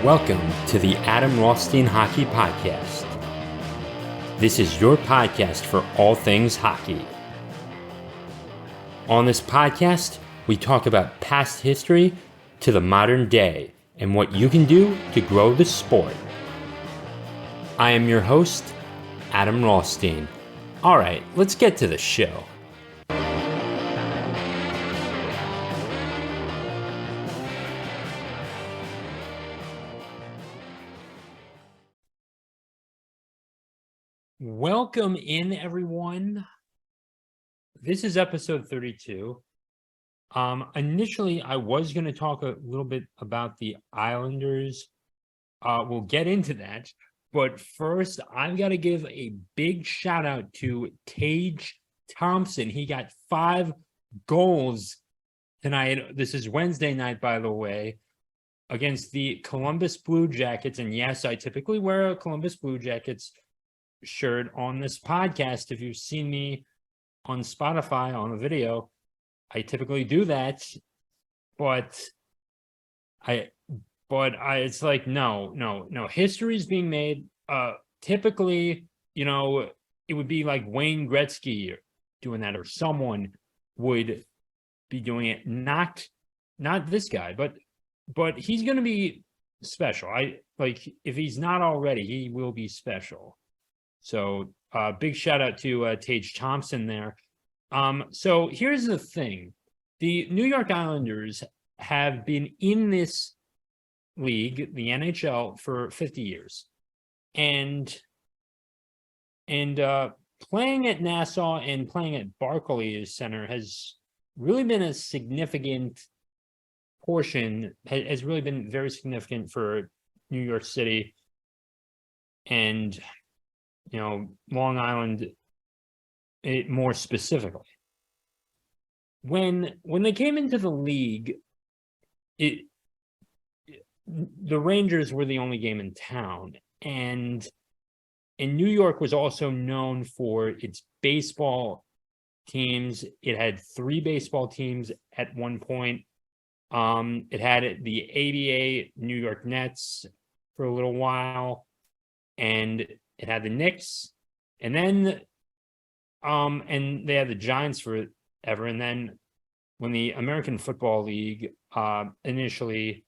Welcome to the Adam Rothstein Hockey Podcast. This is your podcast for all things hockey. On this podcast, we talk about past history to the modern day and what you can do to grow the sport. I am your host, Adam Rothstein. All right, let's get to the show. Welcome in, everyone. This is episode 32. Initially, I was going to talk a little bit about the Islanders. We'll get into that. But first, I've got to give a big shout out to Tage Thompson. He got 5 goals tonight. This is Wednesday night, by the way, against the Columbus Blue Jackets. And yes, I typically wear a Columbus Blue Jackets shirt on this podcast. If you've seen me on Spotify on a video, I typically do that, but it's like no history is being made. Typically, it would be like Wayne Gretzky doing that, or someone would be doing it, not this guy, but he's going to be special. If he's not already, he will be special. So big shout out to Tage Thompson there. So here's the thing. The New York Islanders have been in this league, the NHL, for 50 years. And playing at Nassau and playing at Barclays Center has really been a significant portion, has really been very significant for New York City and Long Island, more specifically. When they came into the league, the Rangers were the only game in town, and New York was also known for its baseball teams. It had 3 baseball teams at one point. It had the ABA New York Nets for a little while, and it had the Knicks, and then and they had the Giants forever. And then when the American Football League initially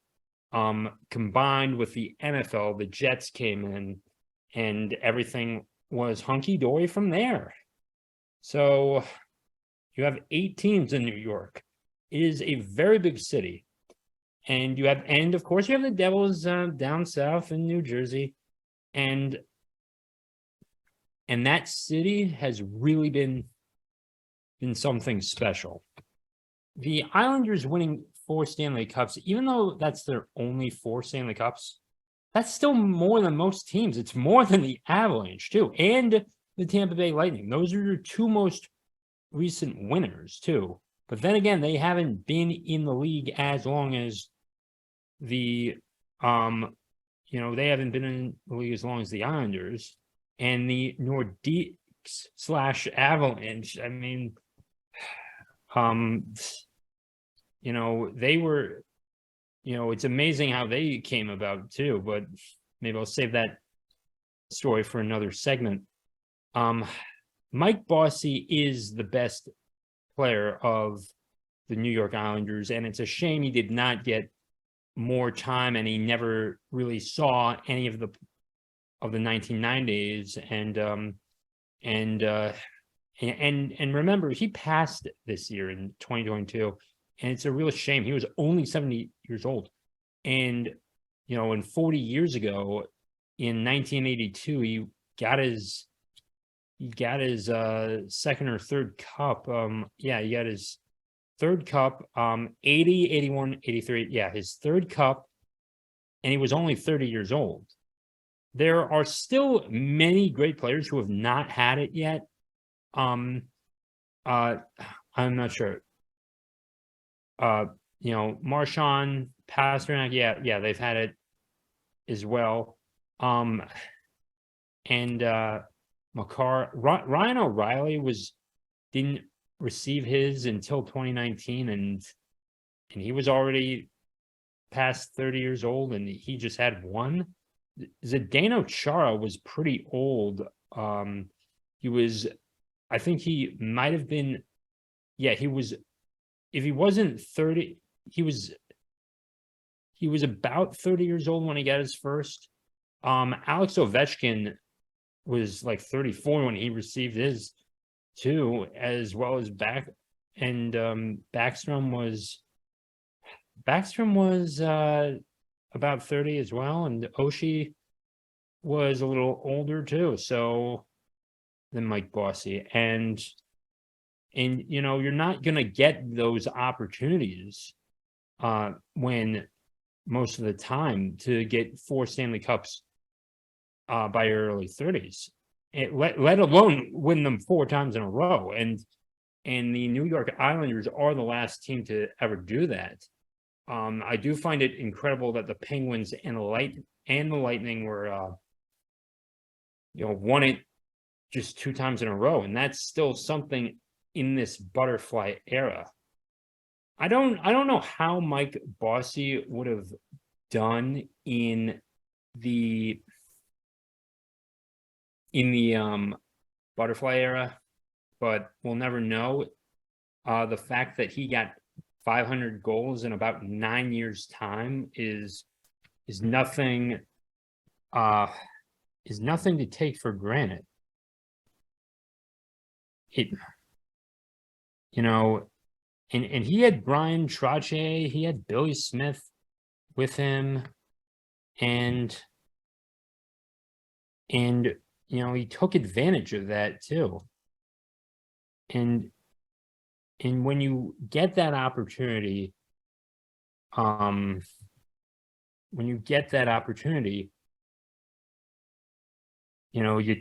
combined with the NFL, the Jets came in, and everything was hunky-dory from there. So you have 8 teams in New York. It is a very big city. And of course you have the Devils down south in New Jersey. And that city has really been something special. The Islanders winning 4 Stanley Cups, even though that's their only 4 Stanley Cups, that's still more than most teams. It's more than the Avalanche, too, and the Tampa Bay Lightning. Those are your 2 most recent winners, too. But then again, they haven't been in the league as long as they haven't been in the league as long as the Islanders. And the Nordiques / Avalanche, they were, it's amazing how they came about too, but maybe I'll save that story for another segment. Mike Bossy is the best player of the New York Islanders, and it's a shame he did not get more time, and he never really saw any of the 1990s, and remember, he passed this year in 2022, and it's a real shame. He was only 70 years old, and 40 years ago, in 1982, he got his second or third cup. He got his third cup. 80, 81, 83. Yeah, his third cup, and he was only 30 years old. There are still many great players who have not had it yet. I'm not sure. Marchand, Pasternak, yeah, they've had it as well. And Makar, Ryan O'Reilly didn't receive his until 2019, and he was already past 30 years old, and he just had one. Zdeno Chara was pretty old. He was, I think he might have been, he was, if he wasn't 30, he was about 30 years old when he got his first. Alex Ovechkin was like 34 when he received his too, as well as Backstrom was about 30 as well, and Oshie was a little older too, so than Mike Bossy. And you're not gonna get those opportunities when most of the time to get 4 Stanley Cups by your early 30s, let alone win them 4 times in a row. And the New York Islanders are the last team to ever do that. I do find it incredible that the Penguins and the Lightning were, won it just 2 times in a row, and that's still something in this butterfly era. I don't know how Mike Bossy would have done in the butterfly era, but we'll never know. The fact that he got 500 goals in about 9 years' time is nothing to take for granted. And he had Brian Trottier, he had Billy Smith with him, and he took advantage of that too. And when you get that opportunity, you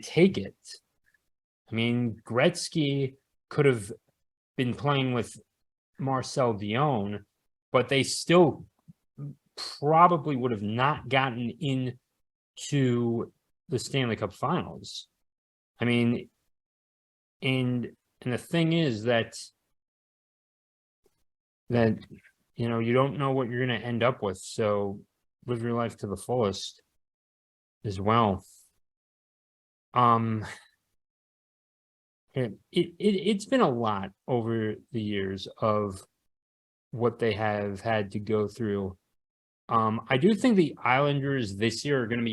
take it. I mean, Gretzky could have been playing with Marcel Dion, but they still probably would have not gotten into the Stanley Cup Finals. I mean, and the thing is that you don't know what you're going to end up with, so live your life to the fullest as well. It's been a lot over the years of what they have had to go through. I do think the Islanders this year are going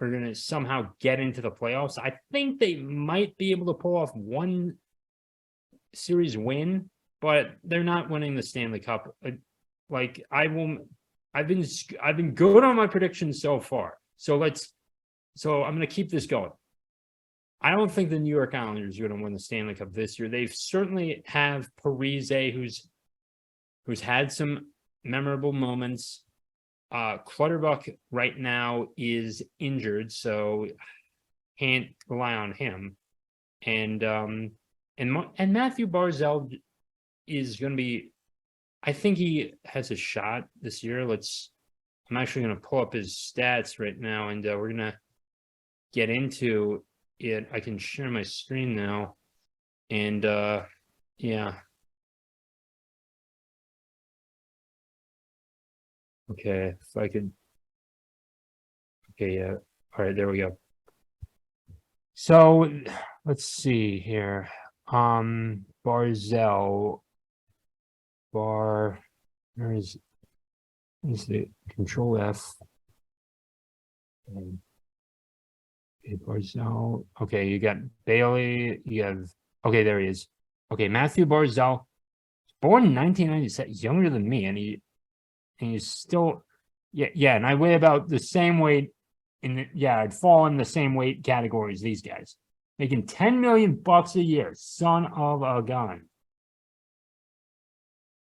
to somehow get into the playoffs. I think they might be able to pull off one series win, but they're not winning the Stanley Cup. I've been good on my predictions so far. So I'm going to keep this going. I don't think the New York Islanders are going to win the Stanley Cup this year. They certainly have Parise, who's had some memorable moments. Clutterbuck right now is injured, so can't rely on him. And Matthew Barzal is going to be. I think he has a shot this year. I'm actually going to pull up his stats right now, and we're going to get into it. I can share my screen now, and yeah. Okay, if I could. Okay, yeah. All right, there we go. So let's see here. Barzal. Where is the Control F? Barzal. Okay, you got Bailey. You have there he is. Okay, Matthew Barzal, born in 1997, younger than me, and he's still and I weigh about the same weight I'd fall in the same weight category as these guys, making $10 million a year. Son of a gun.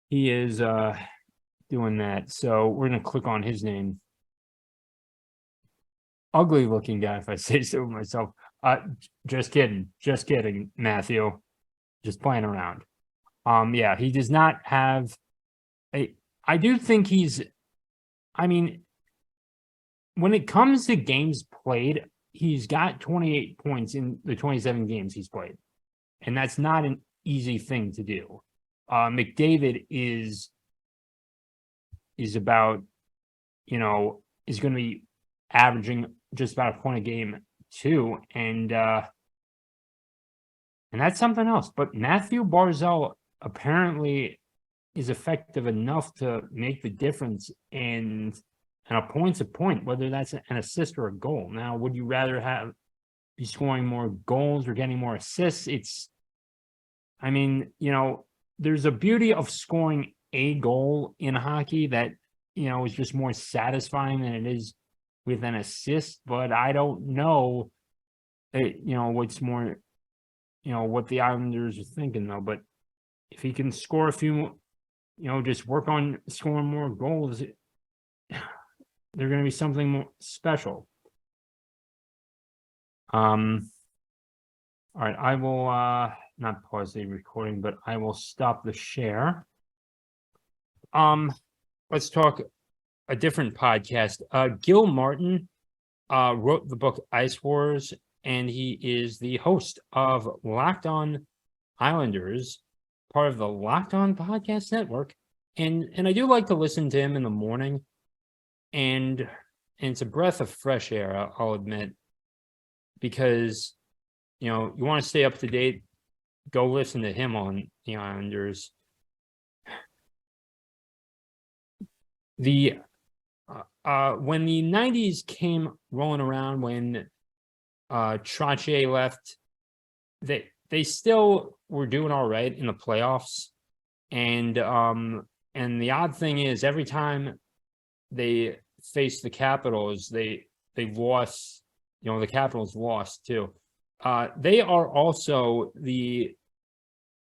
He is doing that. So we're gonna click on his name. Ugly looking guy, if I say so myself. Just kidding, Matthew. Just playing around. He does not have I do think when it comes to games played, he's got 28 points in the 27 games he's played. And that's not an easy thing to do. McDavid is about, is going to be averaging just about a point a game too, and that's something else. But Matthew Barzal apparently is effective enough to make the difference, and a point's a point, whether that's an assist or a goal. Now, would you rather be scoring more goals or getting more assists? I mean, there's a beauty of scoring a goal in hockey that, is just more satisfying than it is with an assist. But I don't know, what's more, what the Islanders are thinking, though. But if he can score a few, just work on scoring more goals, they're going to be something more special. All right, I will not pause the recording, but I will stop the share. Let's talk a different podcast. Gil Martin wrote the book Ice Wars, and he is the host of Locked On Islanders, part of the Locked On Podcast Network. And I do like to listen to him in the morning, and it's a breath of fresh air, I'll admit, because you want to stay up to date, go listen to him on the Islanders. The when the 90s came rolling around, when Trottier left, they still were doing all right in the playoffs, and the odd thing is, every time they faced the Capitals, they lost. The Capitals lost too. They are also the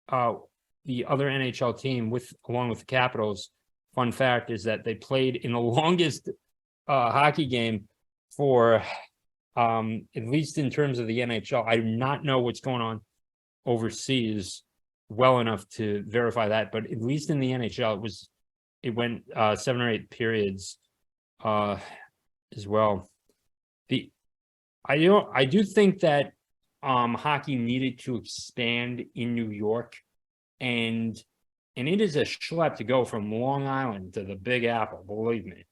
other NHL team along with the Capitals. Fun fact is that they played in the longest hockey game for, at least in terms of the NHL. I do not know what's going on overseas well enough to verify that, but at least in the NHL, it went 7 or 8 periods as well. I do think that hockey needed to expand in New York, and it is a schlep to go from Long Island to the Big Apple. Believe me,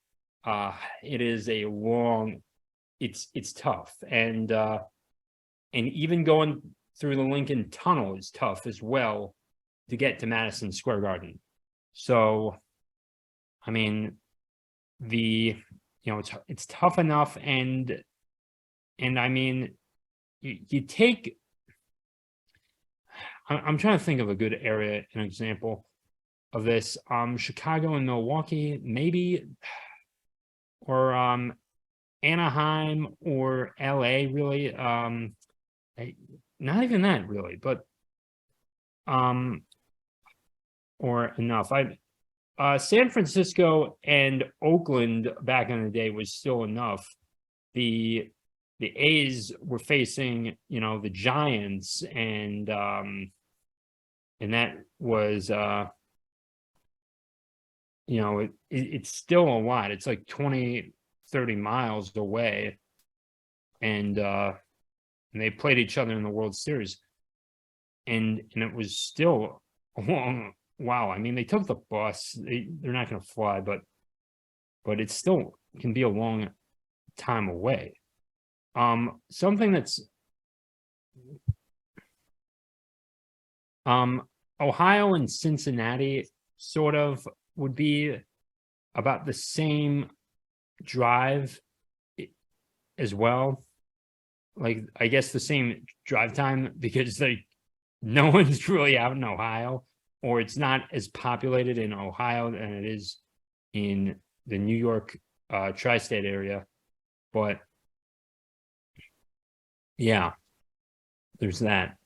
it is a long. It's tough, and even going through the Lincoln Tunnel is tough as well to get to Madison Square Garden. So, I mean, it's tough enough, and I mean, you take. I'm trying to think of a good area, an example of this. Chicago and Milwaukee, maybe, or Anaheim or LA, really. Not even that, really, but or enough. San Francisco and Oakland back in the day was still enough. The A's were facing, the Giants, and that was, it's still a lot. It's like 20, 30 miles away, and they played each other in the World Series, and it was still a long. Wow, I mean, they took the bus. They're not going to fly, but it still can be a long time away. Something that's Ohio and Cincinnati sort of would be about the same drive as well. Like, I guess the same drive time, because no one's really out in Ohio, or it's not as populated in Ohio than it is in the New York tri-state area. But yeah, there's that.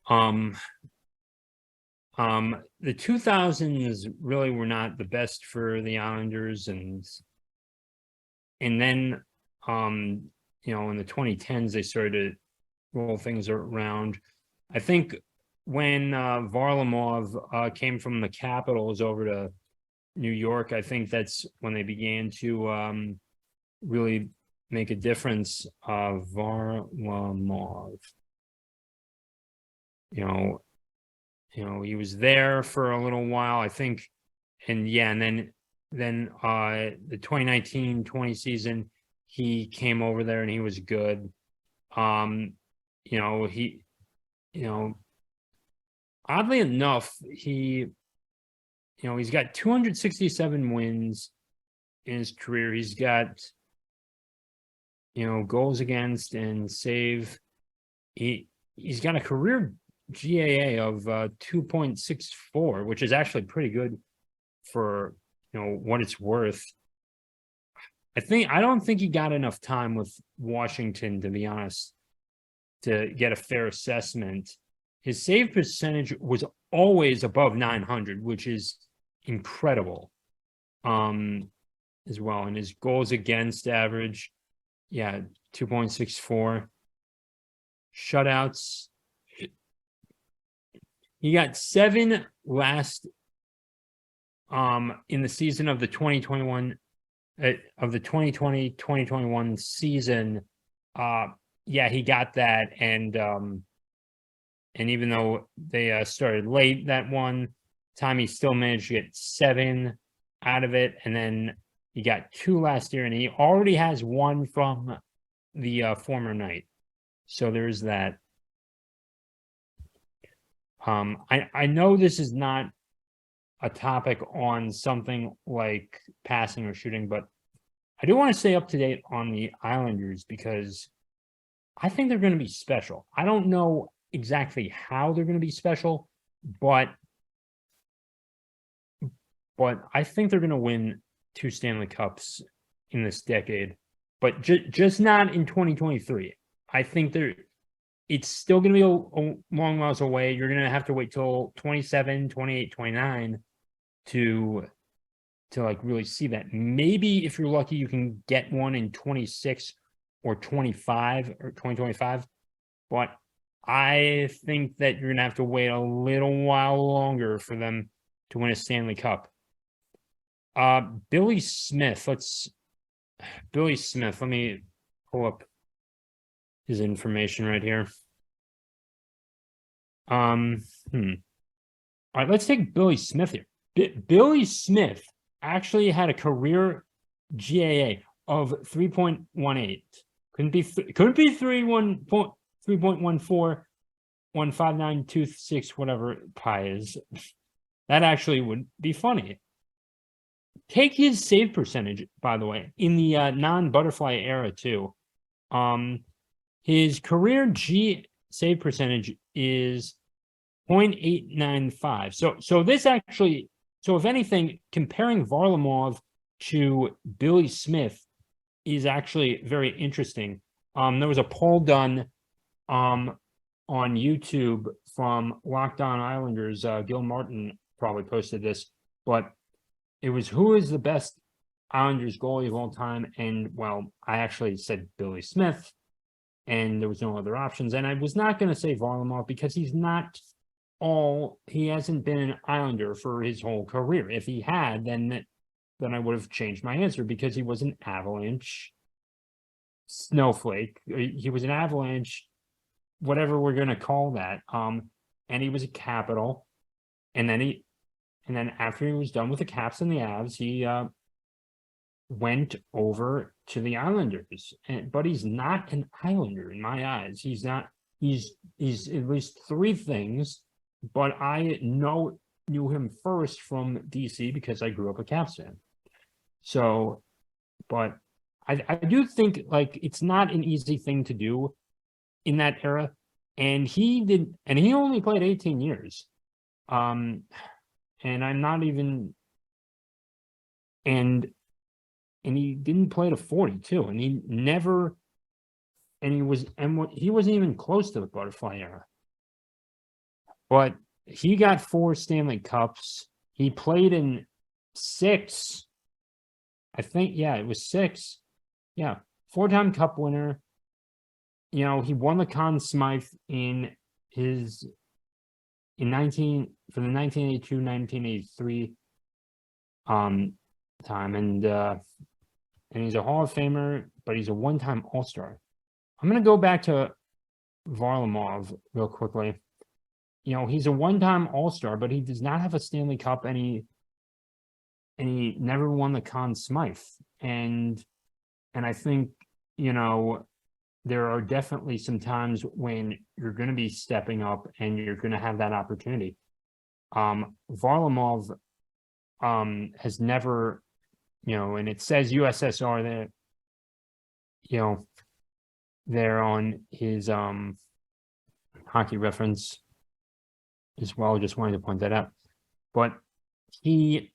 The 2000s really were not the best for the Islanders, and then in the 2010s they started to roll things around. I think when Varlamov came from the Capitals over to New York, I think that's when they began to really make a difference. Varlamov, he was there for a little while, I think. And yeah, and then the 2019-20 season, he came over there and he was good. He, oddly enough, he's got 267 wins in his career. He's got, goals against and save. He's got a career GAA of 2.64, which is actually pretty good for what it's worth. I don't think he got enough time with Washington, to be honest, to get a fair assessment. His save percentage was always above 900, which is incredible. As well, and his goals against average, 2.64. Shutouts, he got 7 last in the season of the 2021 of the 2020-2021 season. He got that, and even though they started late that one time, he still managed to get 7 out of it, and then he got 2 last year, and he already has 1 from the former night. So there's that. I know this is not a topic on something like passing or shooting, but I do want to stay up to date on the Islanders because I think they're going to be special. I don't know exactly how they're going to be special, but I think they're going to win 2 Stanley Cups in this decade, but just not in 2023. I think it's still going to be a long miles away. You're going to have to wait till 27, 28, 29 to like really see that. Maybe if you're lucky, you can get one in 26 or 25 or 2025. But I think that you're going to have to wait a little while longer for them to win a Stanley Cup. Billy Smith. Let me pull up his information right here. All right, let's take Billy Smith here. Billy Smith actually had a career GAA of 3.18. Couldn't be 3.14, 15926, whatever pi is. That actually would be funny. Take his save percentage, by the way, in the non-butterfly era too. His career save percentage is 0.895. So this actually, if anything, comparing Varlamov to Billy Smith is actually very interesting. There was a poll done on YouTube from Locked On Islanders. Gil Martin probably posted this, but it was who is the best Islanders goalie of all time, and well, I actually said Billy Smith, and there was no other options. And I was not going to say Varlamov because he hasn't been an Islander for his whole career. If he had, then I would have changed my answer because he was an Avalanche snowflake. He was an Avalanche, whatever we're going to call that. And he was a Capital. And then after he was done with the Caps and the Avs, he went over to the Islanders. But he's not an Islander in my eyes. He's not. He's at least 3 things. But I knew him first from DC because I grew up a Caps fan. So, but I do think like it's not an easy thing to do in that era. And he only played 18 years. And I'm not even, and he didn't play to 40 too. And he wasn't even close to the butterfly era. But he got 4 Stanley Cups. He played in 6. I think, it was 6. 4-time Cup winner. He won the Conn Smythe in the 1982-1983 time, and he's a Hall of Famer, but he's a 1-time All-Star. I'm going to go back to Varlamov real quickly. he's a one-time All-Star, but he does not have a Stanley Cup, and he never won the Conn Smythe. And I think, there are definitely some times when you're going to be stepping up and you're going to have that opportunity. Varlamov has never, and it says USSR there, there on his hockey reference as well. Just wanted to point that out. But he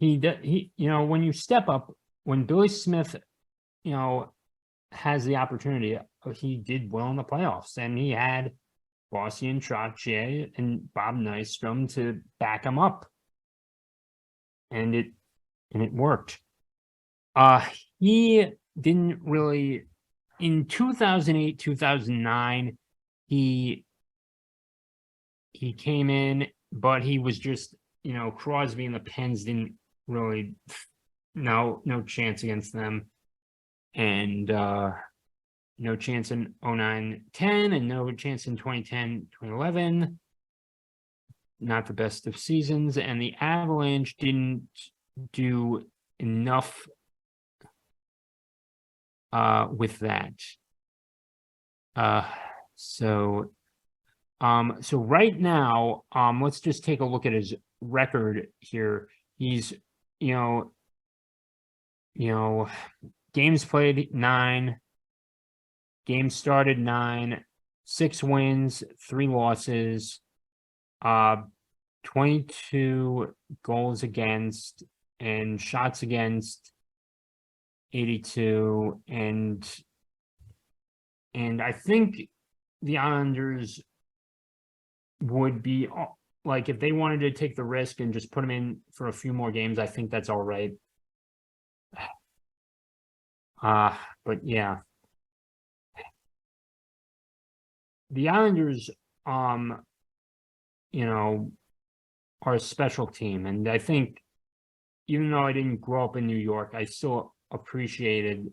when you step up, when Billy Smith, has the opportunity, he did well in the playoffs, and he had Bossian, Trottier, and Bob Nystrom to back him up, and it worked. He didn't really, in 2008, 2009, he came in, but he was just, Crosby and the Pens didn't really, no chance against them. And no chance in 09-10, and no chance in 2010-2011. Not the best of seasons, and the Avalanche didn't do enough with that. So right now, let's just take a look at his record here. He's, games played 9, games started 9, 6 wins, 3 losses, 22 goals against, and shots against 82. And I think the Islanders would be, like, if they wanted to take the risk and just put him in for a few more games, I think that's all right. But yeah, the Islanders, are a special team. And I think, even though I didn't grow up in New York, I still appreciated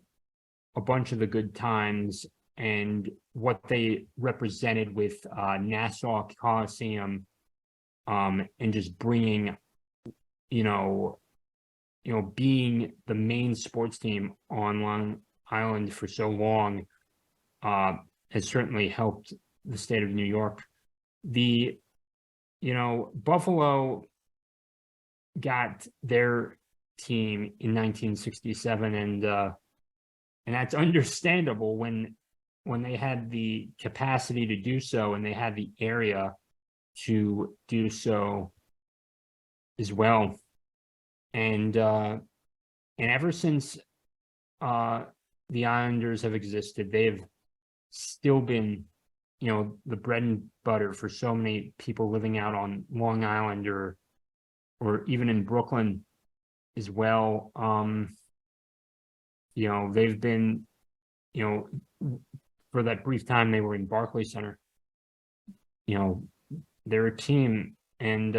a bunch of the good times and what they represented with Nassau Coliseum, and just bringing, being the main sports team on Long Island for so long, has certainly helped the state of New York. Buffalo got their team in 1967, and that's understandable when they had the capacity to do so, and they had the area to do so as well. And ever since the Islanders have existed, they've still been, the bread and butter for so many people living out on Long Island, or even in Brooklyn as well. They've been, for that brief time they were in Barclays Center, they're a team, and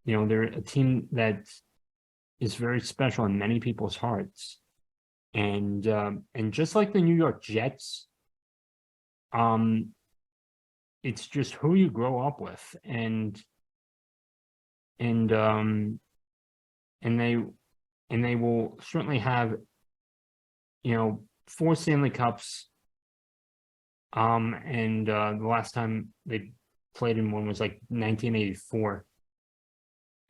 they're a team that is very special in many people's hearts. And just like the New York Jets, it's just who you grow up with, and they will certainly have, 4 Stanley Cups. And the last time they played in one was like 1984.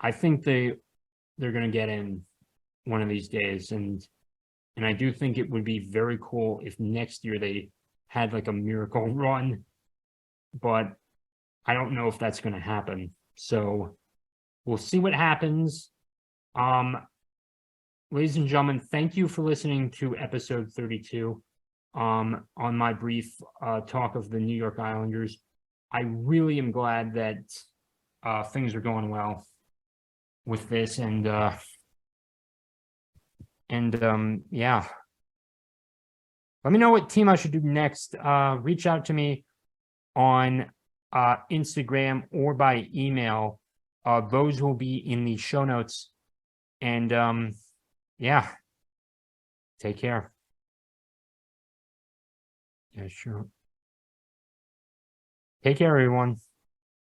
I think they're going to get in one of these days, and I do think it would be very cool if next year they had like a miracle run, but I don't know if that's going to happen. So we'll see what happens. Ladies and gentlemen, thank you for listening to episode 32 on my brief talk of the New York Islanders. I really am glad that things are going well with this, and yeah. Let me know what team I should do next. Reach out to me on Instagram or by email. Those will be in the show notes. And yeah, take care. Yeah, sure. Take care, everyone.